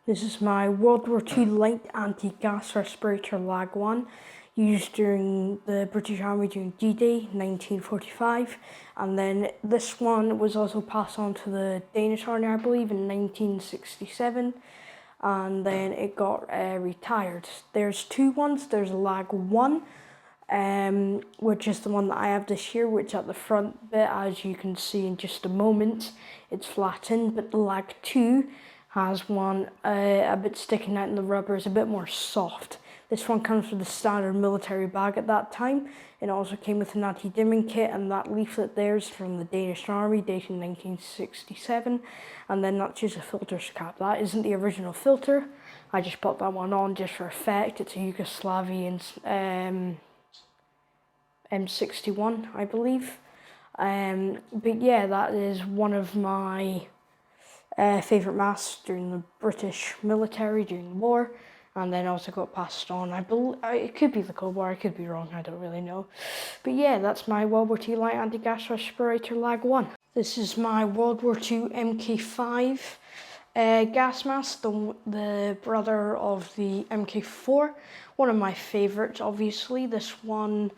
This is my World War II light anti-gas respirator Lag 1, used during the British Army during D-Day 1945, and then this one was also passed on to the Danish Army, I believe, in 1967, and then it got retired. There's two ones. There's Lag 1, which is the one that I have this year, which at the front bit, as you can see in just a moment, it's flattened, but the Lag 2 has one a bit sticking out, and the rubber is a bit more soft. This one comes with the standard military bag at that time. It also came with an anti-dimming kit, and that leaflet there is from the Danish Army, dated 1967, and then that's just a filter's cap. That isn't the original filter. I just put that one on just for effect. It's a Yugoslavian M61, I believe. But yeah, that is one of my favourite masks during the British military during the war, and then also got passed on. It could be the Cold War, I could be wrong, I don't really know. But yeah, that's my World War II light anti-gas respirator Lag 1. This is my World War II MK5 gas mask, the brother of the MK4. One of my favourites, obviously. This one,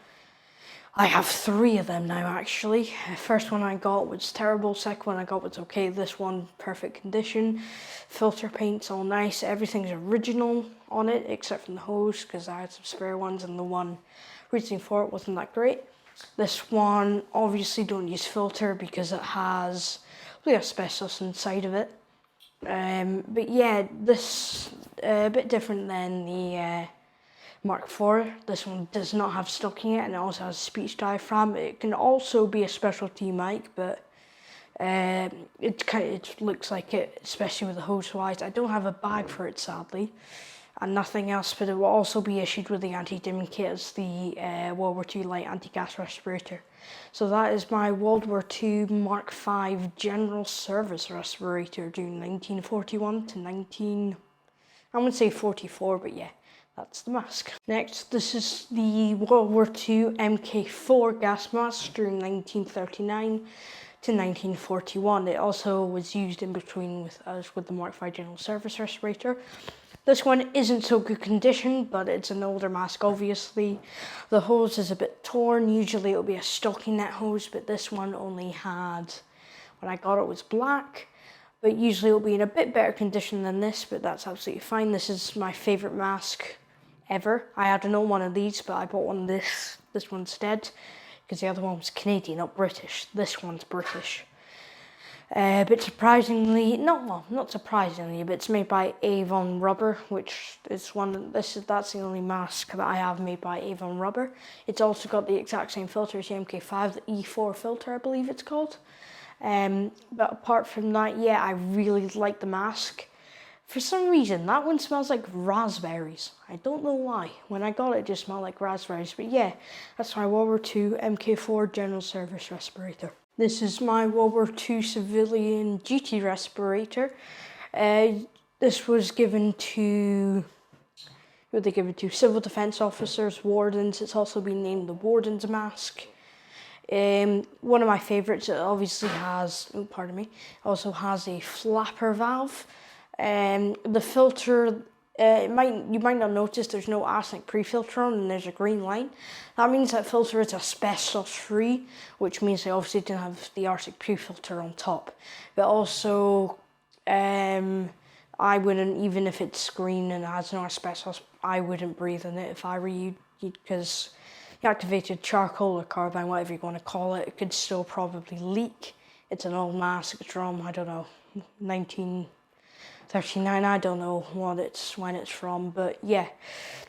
I have 3 of them now, actually. The first one I got was terrible, second one I got was okay, this one perfect condition. Filter paint's all nice, everything's original on it except from the hose, because I had some spare ones and the one reaching for it wasn't that great. This one, obviously don't use filter because it has asbestos inside of it. But yeah, this a bit different than the Mark IV. This one does not have stocking in it, and it also has a speech diaphragm. It can also be a specialty mic, but it looks like it, especially with the hose wise. I don't have a bag for it, sadly, and nothing else, but it will also be issued with the anti-dimming kit as the World War II light anti-gas respirator. So that is my World War II Mark V general service respirator during 1941 to I wouldn't say 44, but yeah. That's the mask. Next, this is the World War II MK4 gas mask during 1939 to 1941. It also was used in between with the Mark V General Service Respirator. This one isn't so good condition, but it's an older mask, obviously. The hose is a bit torn. Usually it'll be a stocking net hose, but this one only had, when I got it, was black. But usually it'll be in a bit better condition than this, but that's absolutely fine. This is my favourite mask ever. I had an old one of these, but I bought one of this one instead, because the other one was Canadian, not British. This one's British. But surprisingly, not surprisingly, but it's made by Avon Rubber, which is that's the only mask that I have made by Avon Rubber. It's also got the exact same filter as the MK5, the E4 filter, I believe it's called. But apart from that, yeah, I really like the mask. For some reason, that one smells like raspberries. I don't know why. When I got it, it just smelled like raspberries. But yeah, that's my World War II MK4 General Service Respirator. This is my World War II Civilian GT Respirator. This was given to civil defence officers, wardens. It's also been named the Warden's Mask. One of my favourites, it obviously has, also has a flapper valve. The filter, you might not notice there's no arsenic pre-filter on, and there's a green line. That means that filter is asbestos free, which means they obviously didn't have the arsenic pre-filter on top. But also, I wouldn't, even if it's green and has no asbestos, I wouldn't breathe in it if I were you, because the activated charcoal or carbine, whatever you want to call it, it could still probably leak. It's an old mask, it's from, I don't know, 1939, I don't know when it's from, but yeah,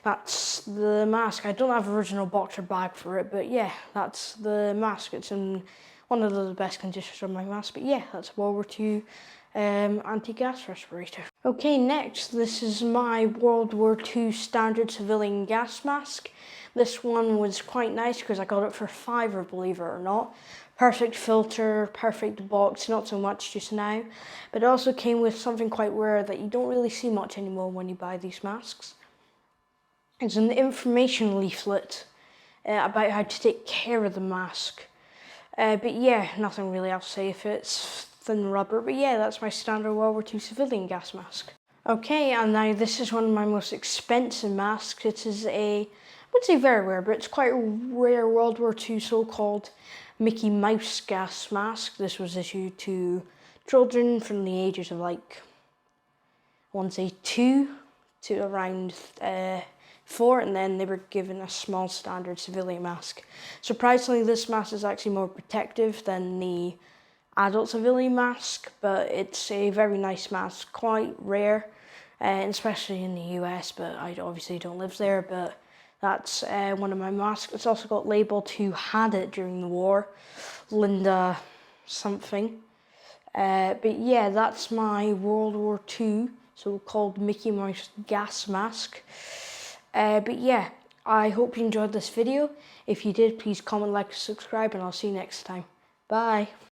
that's the mask. I don't have original boxer bag for it, but yeah, that's the mask. It's in one of the best conditions of my mask, but yeah, that's World War II anti-gas respirator. Okay, next, this is my World War II standard civilian gas mask. This one was quite nice because I got it for £5, believe it or not. Perfect filter, perfect box, not so much just now. But it also came with something quite rare that you don't really see much anymore when you buy these masks. It's an information leaflet about how to take care of the mask. But yeah, nothing really else to say if it's thin rubber. But yeah, that's my standard World War II civilian gas mask. Okay, and now this is one of my most expensive masks. It is I wouldn't say very rare, but it's quite a rare World War II so-called Mickey Mouse gas mask. This was issued to children from the ages of like, I want to say 2 to around 4, and then they were given a small standard civilian mask. Surprisingly, this mask is actually more protective than the adult civilian mask, but it's a very nice mask, quite rare, especially in the US, but I obviously don't live there, but that's one of my masks. It's also got labeled who had it during the war, Linda something. But yeah, that's my World War II so-called Mickey Mouse gas mask. But yeah, I hope you enjoyed this video. If you did, please comment, like, subscribe, and I'll see you next time. Bye.